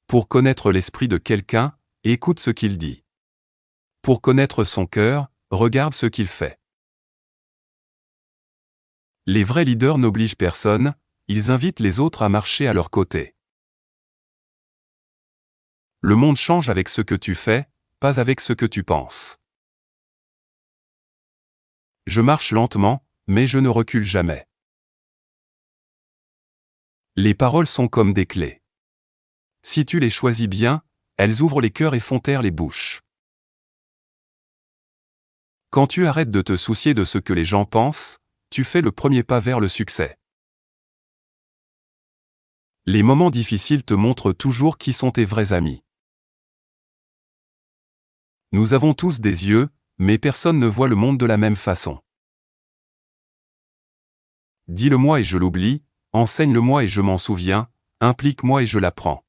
Pour connaître l'esprit de quelqu'un, écoute ce qu'il dit. Pour connaître son cœur, regarde ce qu'il fait. Les vrais leaders n'obligent personne, ils invitent les autres à marcher à leur côté. Le monde change avec ce que tu fais, pas avec ce que tu penses. Je marche lentement, mais je ne recule jamais. Les paroles sont comme des clés. Si tu les choisis bien, elles ouvrent les cœurs et font taire les bouches. Quand tu arrêtes de te soucier de ce que les gens pensent, tu fais le premier pas vers le succès. Les moments difficiles te montrent toujours qui sont tes vrais amis. Nous avons tous des yeux, mais personne ne voit le monde de la même façon. Dis-le-moi et je l'oublie, enseigne-le-moi et je m'en souviens, implique-moi et je l'apprends.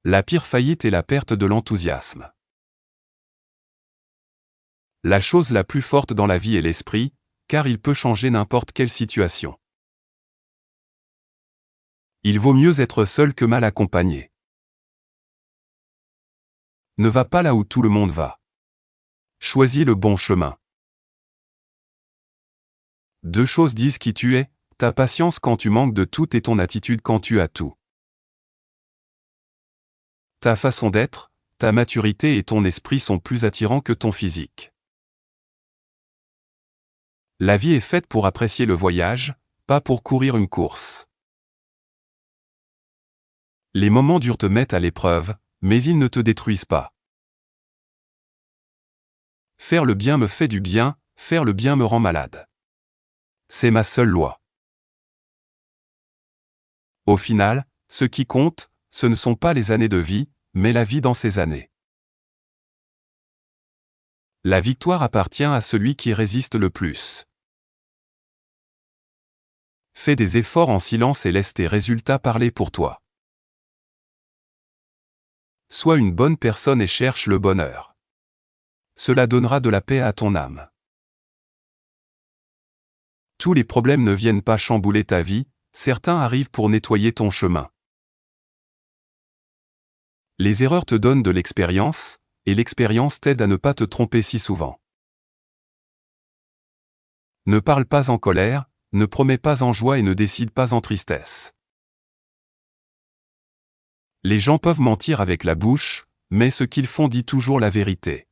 La pire faillite est la perte de l'enthousiasme. La chose la plus forte dans la vie est l'esprit, car il peut changer n'importe quelle situation. Il vaut mieux être seul que mal accompagné. Ne va pas là où tout le monde va. Choisis le bon chemin. Deux choses disent qui tu es, ta patience quand tu manques de tout et ton attitude quand tu as tout. Ta façon d'être, ta maturité et ton esprit sont plus attirants que ton physique. La vie est faite pour apprécier le voyage, pas pour courir une course. Les moments durs te mettent à l'épreuve, mais ils ne te détruisent pas. Faire le bien me fait du bien, faire le bien me rend malade. C'est ma seule loi. Au final, ce qui compte, ce ne sont pas les années de vie, mais la vie dans ces années. La victoire appartient à celui qui résiste le plus. Fais des efforts en silence et laisse tes résultats parler pour toi. Sois une bonne personne et cherche le bonheur. Cela donnera de la paix à ton âme. Tous les problèmes ne viennent pas chambouler ta vie, certains arrivent pour nettoyer ton chemin. Les erreurs te donnent de l'expérience, et l'expérience t'aide à ne pas te tromper si souvent. Ne parle pas en colère, ne promets pas en joie et ne décide pas en tristesse. Les gens peuvent mentir avec la bouche, mais ce qu'ils font dit toujours la vérité.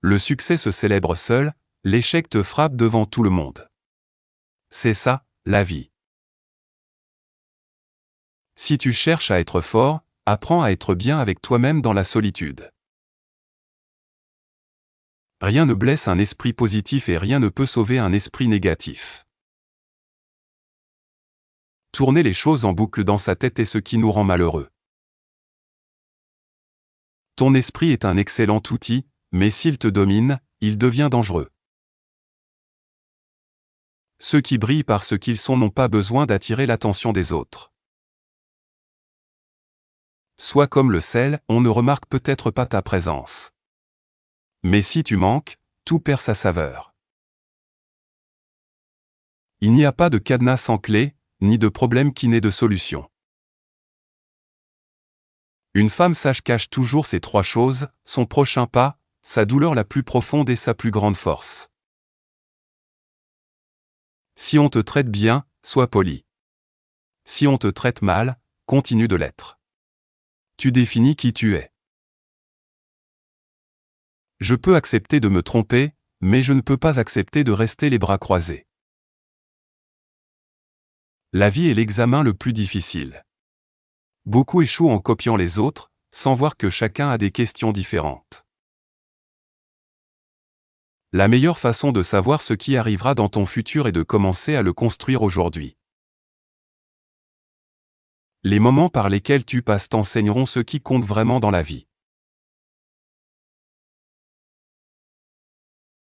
Le succès se célèbre seul, l'échec te frappe devant tout le monde. C'est ça, la vie. Si tu cherches à être fort, apprends à être bien avec toi-même dans la solitude. Rien ne blesse un esprit positif et rien ne peut sauver un esprit négatif. Tourner les choses en boucle dans sa tête est ce qui nous rend malheureux. Ton esprit est un excellent outil, mais s'il te domine, il devient dangereux. Ceux qui brillent par ce qu'ils sont n'ont pas besoin d'attirer l'attention des autres. Sois comme le sel, on ne remarque peut-être pas ta présence. Mais si tu manques, tout perd sa saveur. Il n'y a pas de cadenas sans clé, ni de problème qui n'ait de solution. Une femme sage cache toujours ces trois choses, son prochain pas, sa douleur la plus profonde et sa plus grande force. Si on te traite bien, sois poli. Si on te traite mal, continue de l'être. Tu définis qui tu es. Je peux accepter de me tromper, mais je ne peux pas accepter de rester les bras croisés. La vie est l'examen le plus difficile. Beaucoup échouent en copiant les autres, sans voir que chacun a des questions différentes. La meilleure façon de savoir ce qui arrivera dans ton futur est de commencer à le construire aujourd'hui. Les moments par lesquels tu passes t'enseigneront ce qui compte vraiment dans la vie.